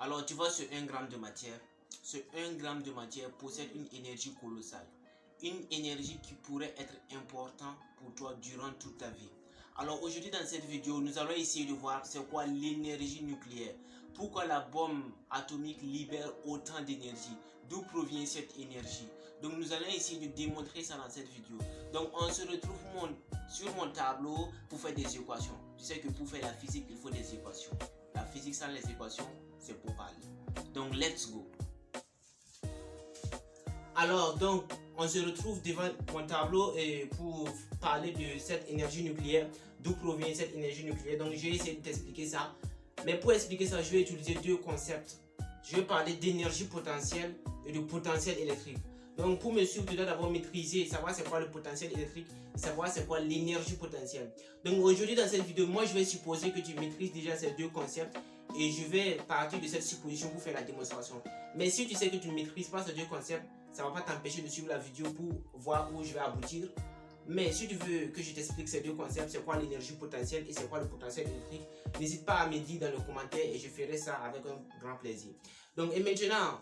Alors tu vois, ce 1 gramme de matière, ce 1 gramme de matière possède une énergie colossale. Une énergie qui pourrait être importante pour toi durant toute ta vie. Alors aujourd'hui dans cette vidéo, nous allons essayer de voir c'est quoi l'énergie nucléaire. Pourquoi la bombe atomique libère autant d'énergie. D'où provient cette énergie. Donc nous allons essayer de démontrer ça dans cette vidéo. Donc on se retrouve sur mon tableau pour faire des équations. Tu sais que pour faire la physique, il faut des équations. La physique sans les équations, c'est pour parler. Donc let's go. Alors donc on se retrouve devant mon tableau pour parler de cette énergie nucléaire, d'où provient cette énergie nucléaire. Donc je vais essayer de t'expliquer ça. Mais pour expliquer ça, je vais utiliser deux concepts. Je vais parler d'énergie potentielle et de potentiel électrique. Donc pour me suivre, tu dois d'abord maîtriser, savoir c'est quoi le potentiel électrique, savoir c'est quoi l'énergie potentielle. Donc aujourd'hui dans cette vidéo, moi je vais supposer que tu maîtrises déjà ces deux concepts et je vais partir de cette supposition pour faire la démonstration. Mais si tu sais que tu ne maîtrises pas ces deux concepts, ça ne va pas t'empêcher de suivre la vidéo pour voir où je vais aboutir. Mais si tu veux que je t'explique ces deux concepts, c'est quoi l'énergie potentielle et c'est quoi le potentiel électrique, n'hésite pas à me dire dans le commentaire et je ferai ça avec un grand plaisir. Donc et maintenant,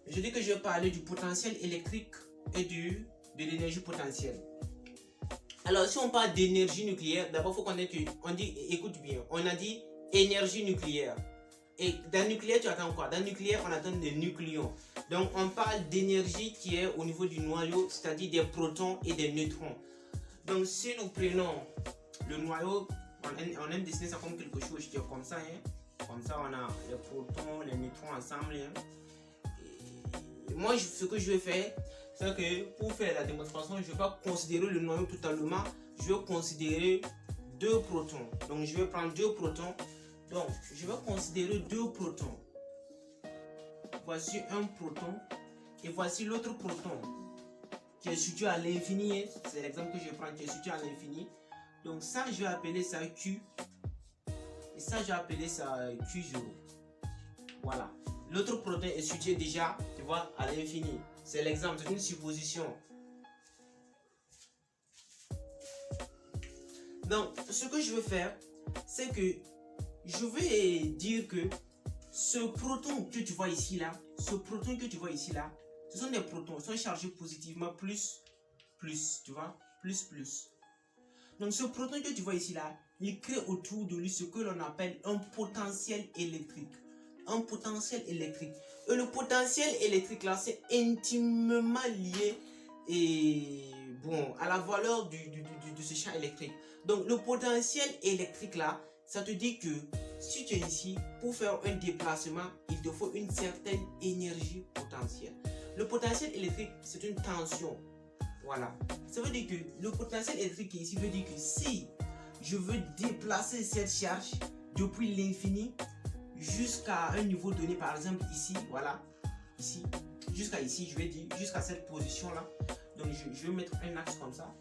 je dis que je vais parler du potentiel électrique et de l'énergie potentielle. Alors si on parle d'énergie nucléaire, d'abord il faut connaître qu'on dit, écoute bien, on a dit énergie nucléaire. Et dans le nucléaire, tu attends quoi? Dans le nucléaire, on attend des nucléons. Donc, on parle d'énergie qui est au niveau du noyau, c'est-à-dire des protons et des neutrons. Donc, si nous prenons le noyau, on aime dessiner ça comme quelque chose qui est comme ça. Hein? Comme ça, on a les protons, les neutrons ensemble. Hein? Et moi, ce que je vais faire, c'est que pour faire la démonstration, je ne vais pas considérer le noyau totalement. Je vais considérer deux protons. Donc, je vais prendre deux protons. Donc, je vais considérer deux protons. Voici un proton et voici l'autre proton qui est situé à l'infini. C'est l'exemple que je prends qui est situé à l'infini. Donc, ça, je vais appeler ça Q. Et ça, je vais appeler ça Q0. Voilà. L'autre proton est situé déjà, tu vois, à l'infini. C'est l'exemple, c'est une supposition. Donc, ce que je veux faire, c'est que je vais dire que ce proton que tu vois ici là, ce sont des protons, ils sont chargés positivement plus, tu vois, plus. Donc ce proton que tu vois ici là, il crée autour de lui ce que l'on appelle un potentiel électrique. Un potentiel électrique. Et le potentiel électrique là, c'est intimement lié à la valeur de ce champ électrique. Donc le potentiel électrique là, ça te dit que si tu es ici, pour faire un déplacement, il te faut une certaine énergie potentielle. Le potentiel électrique, c'est une tension. Voilà. Ça veut dire que le potentiel électrique ici veut dire que si je veux déplacer cette charge depuis l'infini jusqu'à un niveau donné, par exemple ici, voilà, ici, jusqu'à ici, je vais dire jusqu'à cette position-là. Donc je vais mettre un axe comme ça,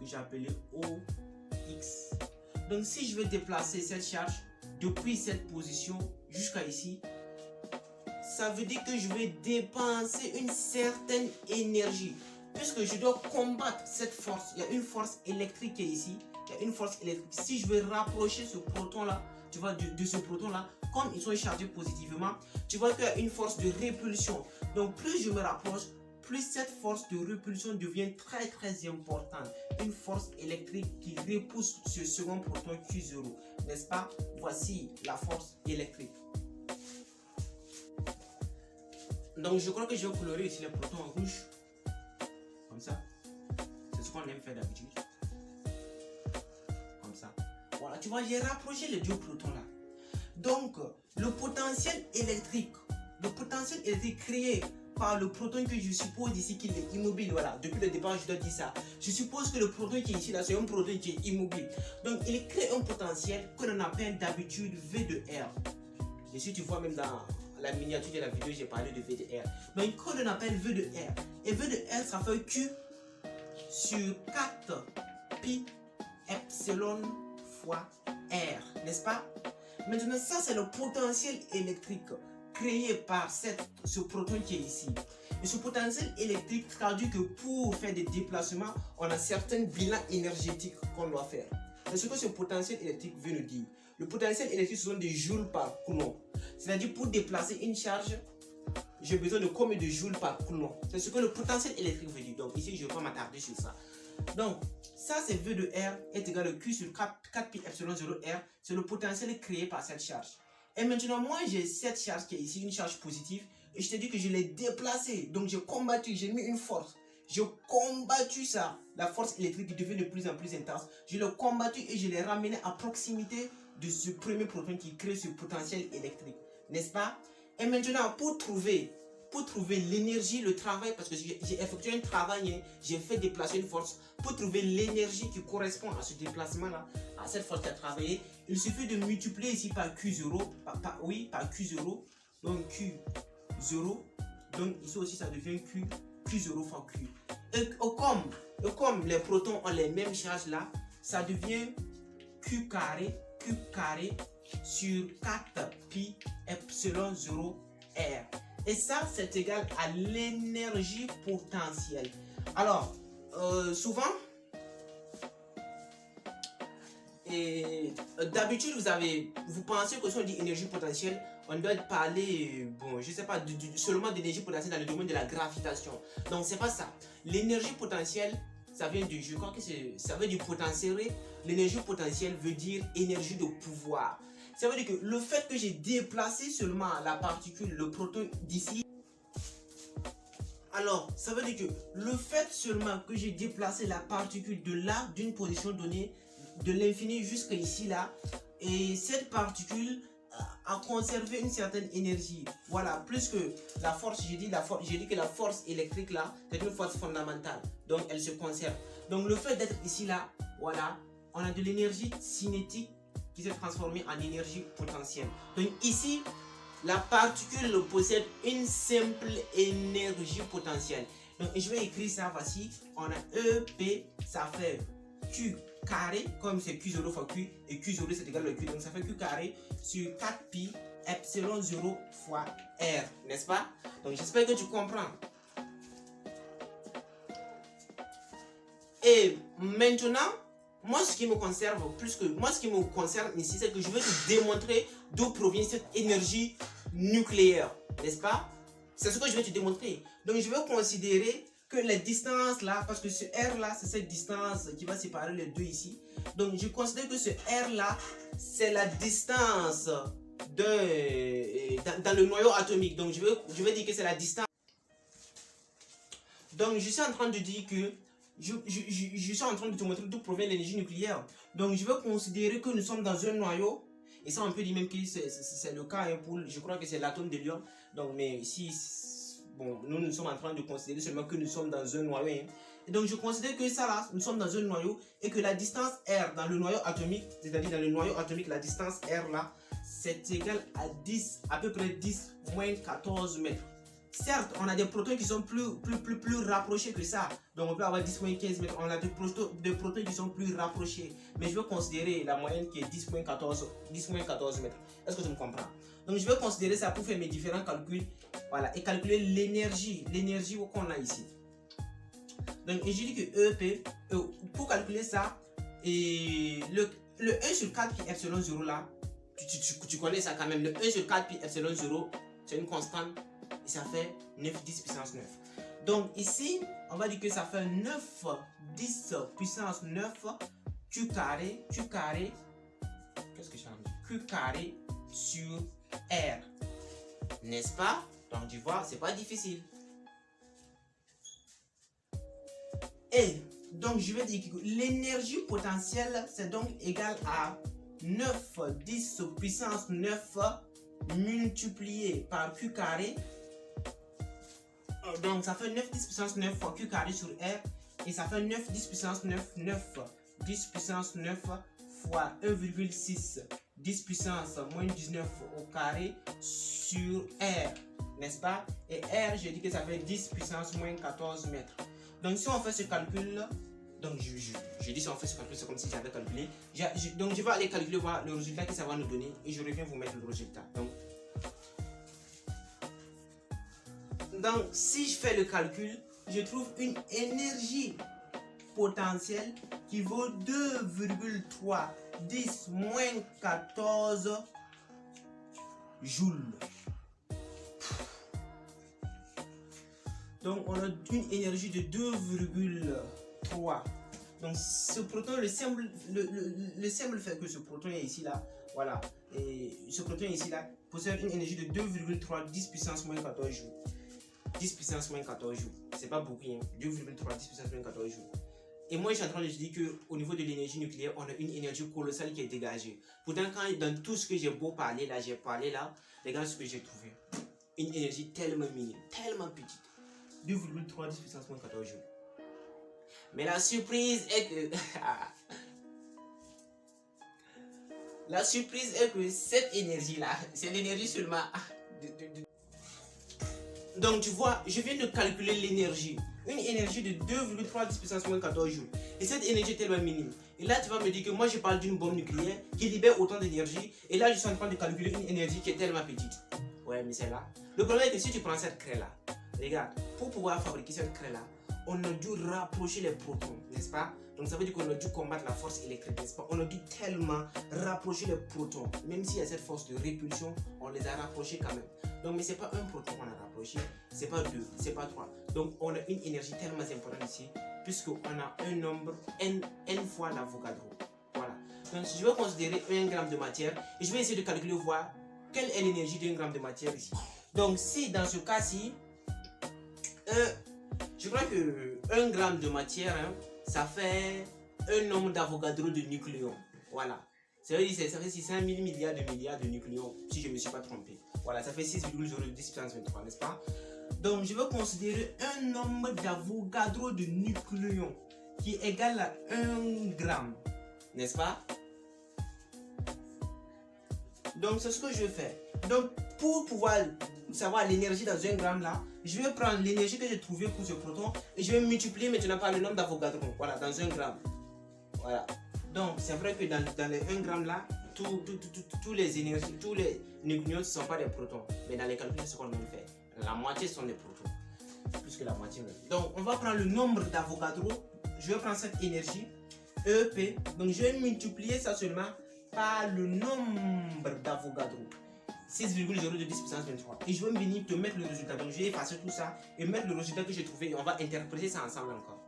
que j'ai appelé OX. Donc si je veux déplacer cette charge depuis cette position jusqu'à ici, ça veut dire que je vais dépenser une certaine énergie. Puisque je dois combattre cette force, il y a une force électrique qui est ici, il y a une force électrique. Si je veux rapprocher ce proton-là, tu vois, de ce proton-là, comme ils sont chargés positivement, tu vois qu'il y a une force de répulsion. Donc plus je me rapproche, plus cette force de répulsion devient très importante. Une force électrique qui repousse ce second proton Q0. N'est-ce pas? Voici la force électrique. Donc je crois que je vais colorer ici les protons en rouge. Comme ça. C'est ce qu'on aime faire d'habitude. Comme ça. Voilà, tu vois, j'ai rapproché les deux protons là. Donc, le potentiel électrique créé par le proton que je suppose ici qu'il est immobile. Voilà, depuis le départ, je dois dire ça. Je suppose que le proton qui est ici, là, c'est un proton qui est immobile. Donc, il crée un potentiel que l'on appelle d'habitude V de R. Et si tu vois même dans la miniature de la vidéo, j'ai parlé de V de R. Donc, que l'on appelle V de R. Et V de R, ça fait Q sur 4 pi epsilon fois R. N'est-ce pas? Maintenant, ça, c'est le potentiel électrique créé par ce proton qui est ici. Et ce potentiel électrique traduit que pour faire des déplacements, on a certains bilans énergétiques qu'on doit faire. C'est ce que ce potentiel électrique veut nous dire. Le potentiel électrique, ce sont des joules par coulomb. C'est-à-dire, pour déplacer une charge, j'ai besoin de combien de joules par coulomb. C'est ce que le potentiel électrique veut dire. Donc ici, je ne vais pas m'attarder sur ça. Donc, ça, c'est V de R est égal à Q sur 4 pi epsilon 0 R. C'est le potentiel créé par cette charge. Et maintenant, moi, j'ai cette charge qui est ici, une charge positive. Et je te dis que je l'ai déplacée. Donc, j'ai combattu, j'ai mis une force. J'ai combattu ça. La force électrique qui devient de plus en plus intense. Je l'ai combattu et je l'ai ramené à proximité de ce premier proton qui crée ce potentiel électrique. N'est-ce pas? Et maintenant, pour trouver l'énergie, le travail, parce que j'ai effectué un travail, j'ai fait déplacer une force, pour trouver l'énergie qui correspond à ce déplacement-là, à cette force qui a travaillé, il suffit de multiplier ici par Q0, par Q0, donc Q0, donc ici aussi ça devient Q0 fois Q. Et comme les protons ont les mêmes charges là, ça devient Q carré sur 4 pi epsilon 0 R. Et ça, c'est égal à l'énergie potentielle. Alors, souvent, d'habitude, vous pensez que si on dit énergie potentielle, on doit parler, bon, je sais pas, seulement d'énergie potentielle dans le domaine de la gravitation. Donc, c'est pas ça. L'énergie potentielle, ça vient du, je crois que ça veut dire potentiel. L'énergie potentielle veut dire énergie de pouvoir. Ça veut dire que le fait que j'ai déplacé seulement la particule, le proton d'ici, alors ça veut dire que le fait seulement que j'ai déplacé la particule de là, d'une position donnée, de l'infini jusqu'à ici là, et cette particule a conservé une certaine énergie. Voilà, plus que la force, j'ai dit que la force électrique là, c'est une force fondamentale, donc elle se conserve. Donc le fait d'être ici là, voilà, on a de l'énergie cinétique qui s'est transformée en énergie potentielle. Donc ici, la particule possède une simple énergie potentielle. Donc je vais écrire ça, voici, on a EP, ça fait Q carré, comme c'est Q0 fois Q, et Q0 c'est égal à Q, donc ça fait Q carré sur 4 pi epsilon 0 fois R, n'est-ce pas? Donc j'espère que tu comprends. Et maintenant, moi ce qui me concerne ici, c'est que je vais te démontrer d'où provient cette énergie nucléaire, n'est-ce pas? C'est ce que je vais te démontrer. Donc je vais considérer que les distances là, parce que ce R là, c'est cette distance qui va séparer les deux ici. Donc je considère que ce R là, c'est la distance dans le noyau atomique. Donc je vais dire que c'est la distance. Donc je suis en train de dire que je suis en train de te montrer d'où provient l'énergie nucléaire. Donc je vais considérer que nous sommes dans un noyau. Et ça on peut dire même que c'est le cas pour, je crois que c'est l'atome d'hélium. Donc mais ici, bon, nous sommes en train de considérer seulement que nous sommes dans un noyau. Et donc je considère que ça là, nous sommes dans un noyau et que la distance R dans le noyau atomique, c'est-à-dire dans le noyau atomique, la distance R là, c'est égal à peu près 10 moins 14 mètres. Certes, on a des protons qui sont plus rapprochés que ça. Donc on peut avoir 10 moins 15 mètres. On a des protons qui sont plus rapprochés. Mais je vais considérer la moyenne qui est 10 moins 14 mètres. Est-ce que tu me comprends? Donc je vais considérer ça pour faire mes différents calculs. Voilà, et calculer l'énergie qu'on a ici. Donc je dis que EP, pour calculer ça, et le 1 sur 4 pi epsilon 0 là, tu connais ça quand même. Le 1 sur 4 pi epsilon 0, c'est une constante. Et ça fait 9 10 puissance 9. Donc ici, on va dire que ça fait 9 10 puissance 9 Q carré, qu'est-ce que j'ai envie? Q carré sur R. N'est-ce pas? Donc tu vois, c'est pas difficile. Et donc je vais dire que l'énergie potentielle, c'est donc égal à 9 10 puissance 9 multiplié par Q carré. Donc ça fait 9 10 puissance 9 fois Q carré sur R. Et ça fait 9 10 puissance 9 10 puissance 9 fois 1,6 10 puissance moins 19 au carré sur R. N'est-ce pas? Et R, j'ai dit que ça fait 10 puissance moins 14 mètres. Donc si on fait ce calcul, donc je dis si on fait ce calcul, c'est comme si j'avais calculé. Donc je vais aller calculer, voir le résultat que ça va nous donner et je reviens vous mettre le résultat. Donc si je fais le calcul, je trouve une énergie potentielle qui vaut 2,3 10 moins 14 joules. Donc on a une énergie de 2,3. Donc ce proton, le simple fait que ce proton est ici là, voilà, et ce proton est ici là, possède une énergie de 2,3 10 puissance moins 14 joules. 10 puissance moins 14 joules. C'est pas beaucoup, hein? 2,3 10 puissance moins 14 joules. Et moi, je suis en train de dire qu'au niveau de l'énergie nucléaire, on a une énergie colossale qui est dégagée. Pourtant, dans tout ce que j'ai beau parler là, regarde ce que j'ai trouvé. Une énergie tellement minime, tellement petite. 2,3 10 puissance moins 14 joules. Mais la surprise est que... la surprise est que cette énergie-là, c'est l'énergie seulement... Donc tu vois, je viens de calculer l'énergie. Une énergie de 2,3 10 puissance moins 14 joules. Et cette énergie est tellement minime. Et là, tu vas me dire que moi, je parle d'une bombe nucléaire qui libère autant d'énergie. Et là, je suis en train de calculer une énergie qui est tellement petite. Ouais, mais c'est là. Le problème est que si tu prends cette craie-là, regarde, pour pouvoir fabriquer cette craie-là, on a dû rapprocher les protons, n'est-ce pas? Donc ça veut dire qu'on a dû combattre la force électrique, n'est-ce pas? On a dû tellement rapprocher les protons. Même s'il y a cette force de répulsion, on les a rapprochés quand même. Donc, mais c'est pas un proton qu'on a rapproché, c'est pas deux, c'est pas trois. Donc on a une énergie tellement importante ici, puisqu'on a un nombre n fois l'Avogadro. Voilà. Donc je vais considérer 1 gramme de matière et je vais essayer de calculer, voir quelle est l'énergie d'1 gramme de matière ici. Donc si dans ce cas-ci, je crois que 1 gramme de matière, hein, ça fait un nombre d'Avogadro de nucléons. Voilà. Ça veut dire que ça fait 600 000 milliards de nucléons, si je ne me suis pas trompé. Voilà, ça fait 6,010 puissance 23, n'est-ce pas? Donc, je vais considérer un nombre d'Avogadro de nucléons qui est égal à 1 gramme, n'est-ce pas? Donc, c'est ce que je fais. Donc, pour pouvoir savoir l'énergie dans 1 gramme là, je vais prendre l'énergie que j'ai trouvée pour ce proton et je vais multiplier maintenant par le nombre d'Avogadro. Voilà, dans 1 gramme. Voilà. Donc, c'est vrai que dans les 1 gramme là, tous les énergies, tous les nucléons ne sont pas des protons. Mais dans les calculs, c'est ce qu'on a fait. La moitié sont des protons. Plus que la moitié même. Donc, on va prendre le nombre d'Avogadro. Je vais prendre cette énergie, EP. Donc, je vais multiplier ça seulement par le nombre d'Avogadro. 6,010 puissance 23. Et je vais venir te mettre le résultat. Donc, je vais effacer tout ça et mettre le résultat que j'ai trouvé. Et on va interpréter ça ensemble encore.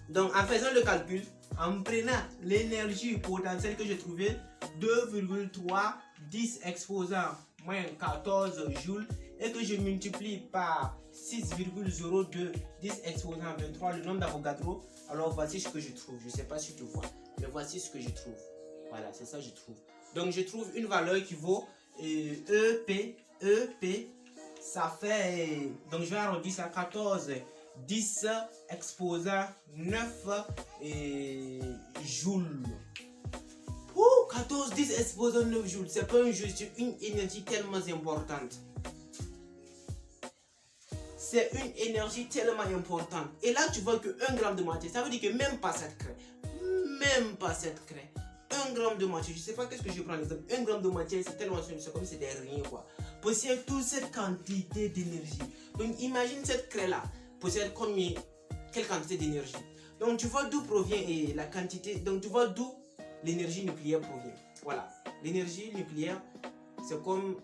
Donc, en faisant le calcul, en prenant l'énergie potentielle que j'ai trouvée, 2,3 10 exposant moins 14 joules, et que je multiplie par 6,02 10 exposant 23, le nombre d'Avogadro, alors voici ce que je trouve. Je ne sais pas si tu vois, mais voici ce que je trouve. Voilà, c'est ça que je trouve. Donc, je trouve une valeur qui vaut EP, ça fait, donc je vais arrondir ça, 14 10 exposant 9 joules. 14 10 exposant 9 joules, c'est pas un jeu, c'est une énergie tellement importante. C'est une énergie tellement importante. Et là, tu vois que 1 gramme de matière, ça veut dire que même pas cette craie, 1 gramme de matière, je sais pas qu'est-ce que je prends l'exemple. 1 gramme de matière, c'est tellement, c'est comme si c'était rien quoi. Possède toute cette quantité d'énergie. Donc imagine cette craie là possède combien, quelle quantité d'énergie. Donc tu vois d'où provient la quantité, donc tu vois d'où l'énergie nucléaire provient. Voilà, l'énergie nucléaire, c'est une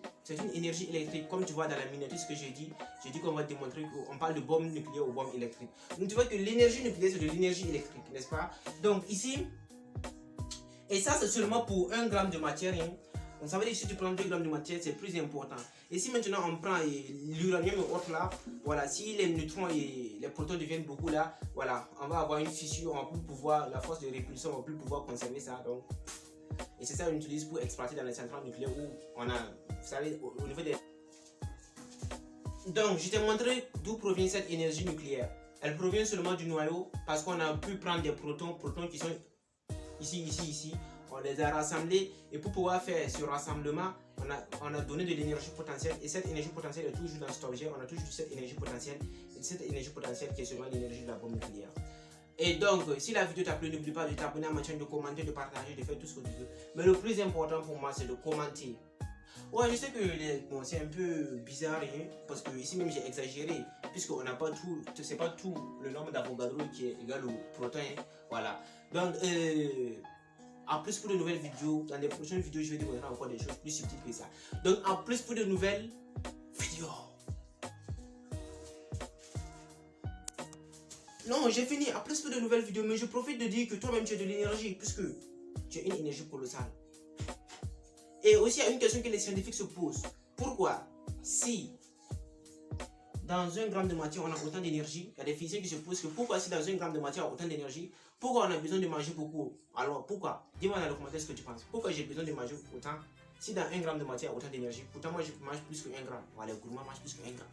énergie électrique, comme tu vois dans la miniature ce que j'ai dit qu'on va démontrer qu'on parle de bombe nucléaire ou bombe électrique. Donc tu vois que l'énergie nucléaire c'est de l'énergie électrique, n'est-ce pas? Donc ici, et ça c'est seulement pour 1 gramme de matière, hein. Donc ça veut dire que si tu prends 2 grammes de matière, c'est plus important. Et si maintenant on prend l'uranium et autres là, voilà, si les neutrons et les protons deviennent beaucoup là, voilà, on va avoir une fissure, on va plus pouvoir, la force de répulsion, on va plus pouvoir conserver ça. Donc, et c'est ça qu'on utilise pour exploiter dans les centrales nucléaires où on a, vous savez, au niveau des... Donc, je t'ai montré d'où provient cette énergie nucléaire. Elle provient seulement du noyau parce qu'on a pu prendre des protons qui sont ici. On les a rassemblés et pour pouvoir faire ce rassemblement, on a donné de l'énergie potentielle et cette énergie potentielle est toujours dans cet objet. On a toujours cette énergie potentielle et cette énergie potentielle qui est seulement l'énergie de la bombe nucléaire. Et donc, si la vidéo t'a plu, n'oublie pas de t'abonner à ma chaîne, de commenter, de partager, de faire tout ce que tu veux. Mais le plus important pour moi, c'est de commenter. Ouais, je sais que bon, c'est un peu bizarre, hein, parce que ici même j'ai exagéré. puisqu'on n'a pas tout, c'est pas tout le nombre d'Avogadro qui est égal au proton. Hein. Voilà. Donc, en plus pour de nouvelles vidéos, dans les prochaines vidéos, je vais te montrer encore des choses plus subtiles que ça. Donc, en plus pour de nouvelles vidéos. Non, j'ai fini. En plus pour de nouvelles vidéos, mais je profite de dire que toi-même tu as de l'énergie, puisque tu as une énergie colossale. Et aussi, il y a une question que les scientifiques se posent. Pourquoi, si dans 1 gramme de matière on a autant d'énergie, il y a des physiciens qui se posent que pourquoi si dans 1 gramme de matière on a autant d'énergie, pourquoi on a besoin de manger beaucoup? Alors pourquoi? Dis-moi dans le commentaire ce que tu penses. Pourquoi j'ai besoin de manger autant si dans 1 gramme de matière il y a autant d'énergie? Pourtant moi je mange plus que 1 gramme. Voilà, les gourmands mangent plus que 1 gramme.